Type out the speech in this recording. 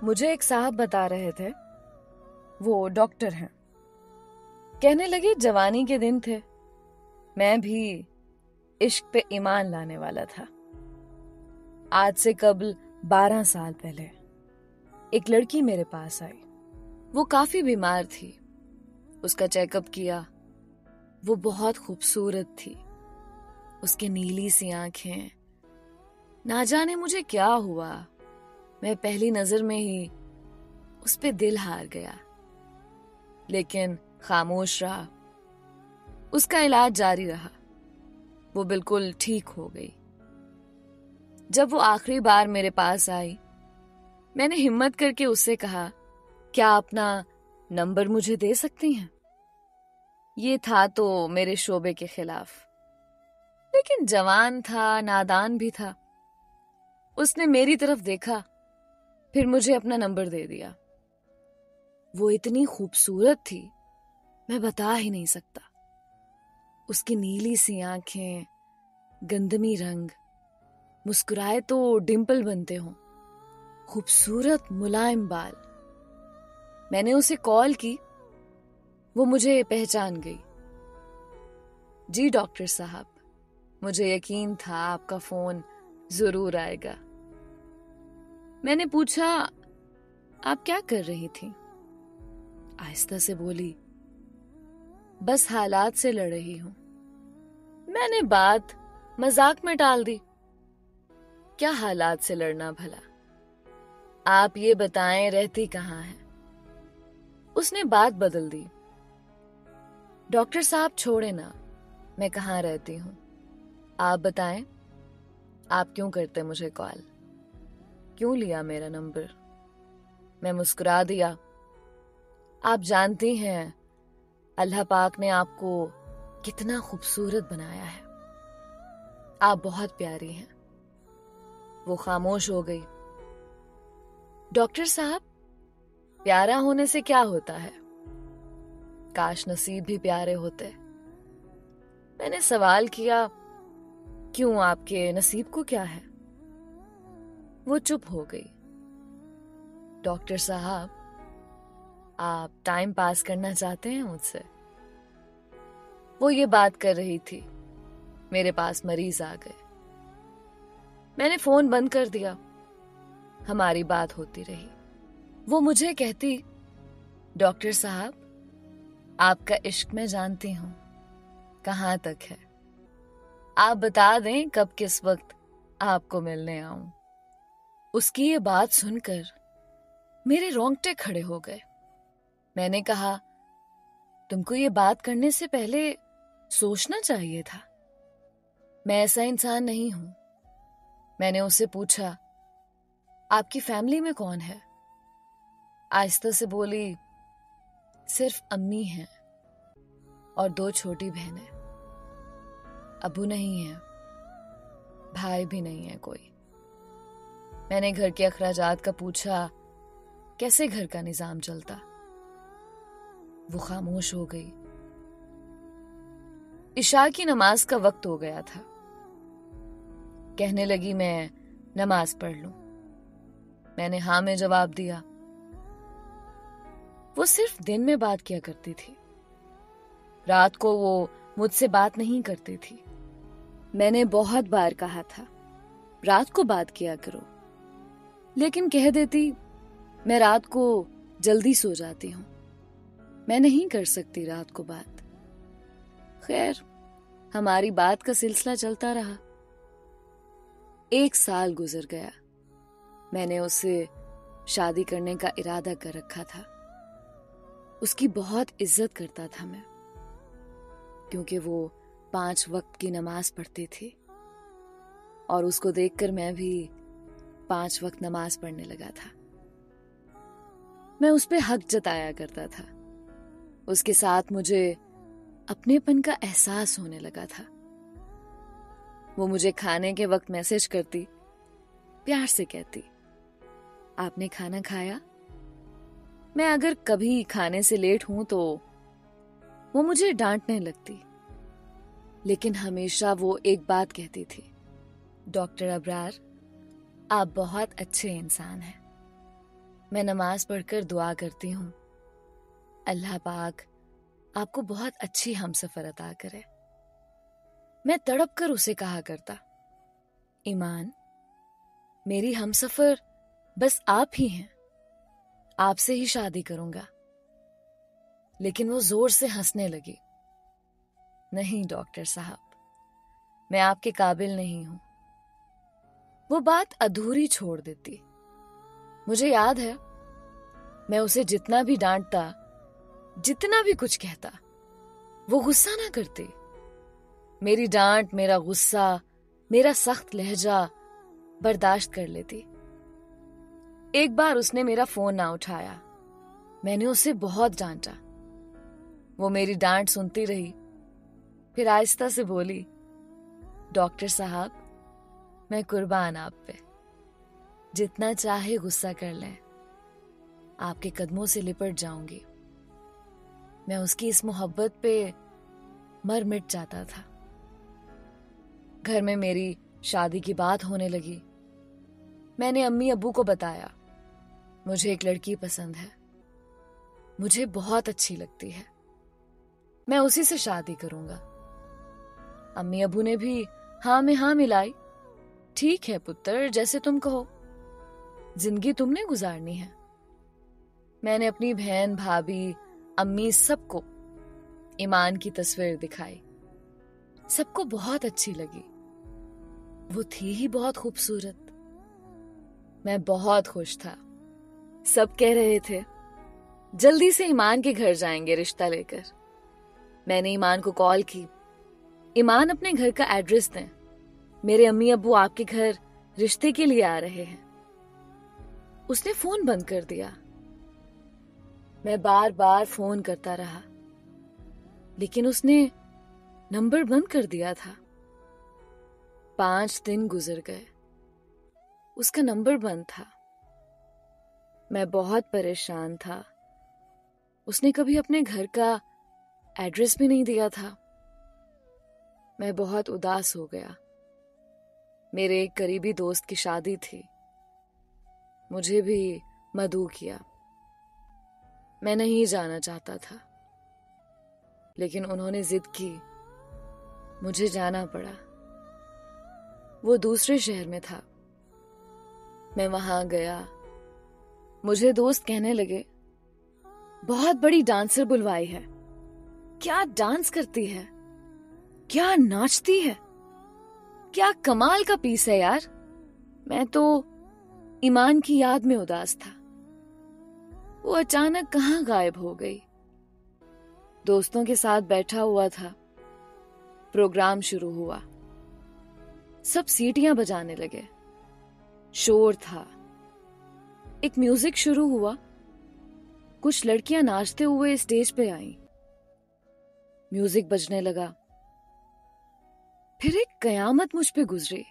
मुझे एक साहब बता रहे थे, वो डॉक्टर हैं। कहने लगे जवानी के दिन थे, मैं भी इश्क पे ईमान लाने वाला था। आज से कबल 12 साल पहले एक लड़की मेरे पास आई। वो काफी बीमार थी। उसका चेकअप किया। वो बहुत खूबसूरत थी। उसकी नीली सी आंखें। ना जाने मुझे क्या हुआ, मैं पहली नजर में ही उस पे दिल हार गया, लेकिन खामोश रहा। उसका इलाज जारी रहा। वो बिल्कुल ठीक हो गई। जब वो आखिरी बार मेरे पास आई, मैंने हिम्मत करके उससे कहा, क्या अपना नंबर मुझे दे सकती हैं? ये था तो मेरे शोबे के खिलाफ, लेकिन जवान था, नादान भी था। उसने मेरी तरफ देखा, फिर मुझे अपना नंबर दे दिया। वो इतनी खूबसूरत थी, मैं बता ही नहीं सकता। उसकी नीली सी आंखें, गंदमी रंग, मुस्कुराए तो डिंपल बनते हों, खूबसूरत मुलायम बाल। मैंने उसे कॉल की। वो मुझे पहचान गई। जी डॉक्टर साहब, मुझे यकीन था आपका फोन जरूर आएगा। मैंने पूछा, आप क्या कर रही थी? आहिस्ता से बोली, बस हालात से लड़ रही हूं। मैंने बात मजाक में टाल दी। क्या हालात से लड़ना भला? आप ये बताएं, रहती कहाँ हैं? उसने बात बदल दी। डॉक्टर साहब छोड़े ना, मैं कहाँ रहती हूँ। आप बताएं, आप क्यों करते मुझे कॉल? क्यों लिया मेरा नंबर? मैं मुस्कुरा दिया। आप जानती हैं अल्लाह पाक ने आपको कितना खूबसूरत बनाया है। आप बहुत प्यारी हैं। वो खामोश हो गई। डॉक्टर साहब, प्यारा होने से क्या होता है? काश नसीब भी प्यारे होते। मैंने सवाल किया, क्यों, आपके नसीब को क्या है? वो चुप हो गई। डॉक्टर साहब, आप टाइम पास करना चाहते हैं मुझसे? वो ये बात कर रही थी, मेरे पास मरीज आ गए। मैंने फोन बंद कर दिया। हमारी बात होती रही। वो मुझे कहती, डॉक्टर साहब, आपका इश्क मैं जानती हूं कहां तक है। आप बता दें कब किस वक्त आपको मिलने आऊं। उसकी ये बात सुनकर मेरे रोंगटे खड़े हो गए। मैंने कहा, तुमको ये बात करने से पहले सोचना चाहिए था। मैं ऐसा इंसान नहीं हूं। मैंने उससे पूछा, आपकी फैमिली में कौन है? आहिस्ता से बोली, सिर्फ अम्मी हैं और 2 छोटी बहनें। अबू नहीं है, भाई भी नहीं है कोई। मैंने घर के अखराजात का पूछा, कैसे घर का निजाम चलता? वो खामोश हो गई। इशा की नमाज का वक्त हो गया था। कहने लगी, मैं नमाज पढ़ लूं। मैंने हाँ में जवाब दिया। वो सिर्फ दिन में बात किया करती थी, रात को वो मुझसे बात नहीं करती थी। मैंने बहुत बार कहा था, रात को बात किया करो, लेकिन कह देती, मैं रात को जल्दी सो जाती हूं, मैं नहीं कर सकती रात को बात। खैर, हमारी बात का सिलसिला चलता रहा। 1 साल गुजर गया। मैंने उससे शादी करने का इरादा कर रखा था। उसकी बहुत इज्जत करता था मैं, क्योंकि वो 5 वक्त की नमाज पढ़ती थी और उसको देखकर मैं भी 5 वक्त नमाज पढ़ने लगा था। मैं उस पे हक जताया करता था। उसके साथ मुझे अपनेपन का एहसास होने लगा था। वो मुझे खाने के वक्त मैसेज करती, प्यार से कहती, आपने खाना खाया? मैं अगर कभी खाने से लेट हूं तो वो मुझे डांटने लगती, लेकिन हमेशा वो एक बात कहती थी, डॉक्टर अबरार, आप बहुत अच्छे इंसान हैं। मैं नमाज पढ़कर दुआ करती हूँ, अल्लाह पाक आपको बहुत अच्छी हमसफर अता करे। मैं तड़प कर उसे कहा करता, ईमान, मेरी हमसफर बस आप ही हैं, आपसे ही शादी करूंगा। लेकिन वो जोर से हंसने लगी। नहीं डॉक्टर साहब, मैं आपके काबिल नहीं हूं। वो बात अधूरी छोड़ देती। मुझे याद है, मैं उसे जितना भी डांटता, जितना भी कुछ कहता, वो गुस्सा ना करती। मेरी डांट, मेरा गुस्सा, मेरा सख्त लहजा बर्दाश्त कर लेती। एक बार उसने मेरा फोन ना उठाया। मैंने उसे बहुत डांटा। वो मेरी डांट सुनती रही, फिर आहिस्ता से बोली, डॉक्टर साहब, मैं कुर्बान आप पे, जितना चाहे गुस्सा कर लें, आपके कदमों से लिपट जाऊंगी। मैं उसकी इस मोहब्बत पे मर मिट जाता था। घर में मेरी शादी की बात होने लगी। मैंने अम्मी अब्बू को बताया, मुझे एक लड़की पसंद है, मुझे बहुत अच्छी लगती है, मैं उसी से शादी करूंगा। अम्मी अब्बू ने भी हाँ में हाँ मिलाई। ठीक है पुत्र, जैसे तुम कहो, जिंदगी तुमने गुजारनी है। मैंने अपनी बहन, भाभी, अम्मी सबको ईमान की तस्वीर दिखाई। सबको बहुत अच्छी लगी। वो थी ही बहुत खूबसूरत। मैं बहुत खुश था। सब कह रहे थे, जल्दी से ईमान के घर जाएंगे रिश्ता लेकर। मैंने ईमान को कॉल की, ईमान अपने घर का एड्रेस दें, मेरे अम्मी अब्बू आपके घर रिश्ते के लिए आ रहे हैं। उसने फोन बंद कर दिया। मैं बार बार फोन करता रहा, लेकिन उसने नंबर बंद कर दिया था। 5 दिन गुजर गए, उसका नंबर बंद था। मैं बहुत परेशान था। उसने कभी अपने घर का एड्रेस भी नहीं दिया था। मैं बहुत उदास हो गया। मेरे एक करीबी दोस्त की शादी थी, मुझे भी मदऊ किया। मैं नहीं जाना चाहता था, लेकिन उन्होंने जिद की, मुझे जाना पड़ा। वो दूसरे शहर में था। मैं वहां गया। मुझे दोस्त कहने लगे, बहुत बड़ी डांसर बुलवाई है, क्या डांस करती है, क्या नाचती है, क्या कमाल का पीस है यार। मैं तो ईमान की याद में उदास था। वो अचानक कहां गायब हो गई। दोस्तों के साथ बैठा हुआ था। प्रोग्राम शुरू हुआ। सब सीटियां बजाने लगे। शोर था। एक म्यूजिक शुरू हुआ। कुछ लड़कियां नाचते हुए स्टेज पे आईं। म्यूजिक बजने लगा। फिर एक कयामत मुझ पे गुजरी।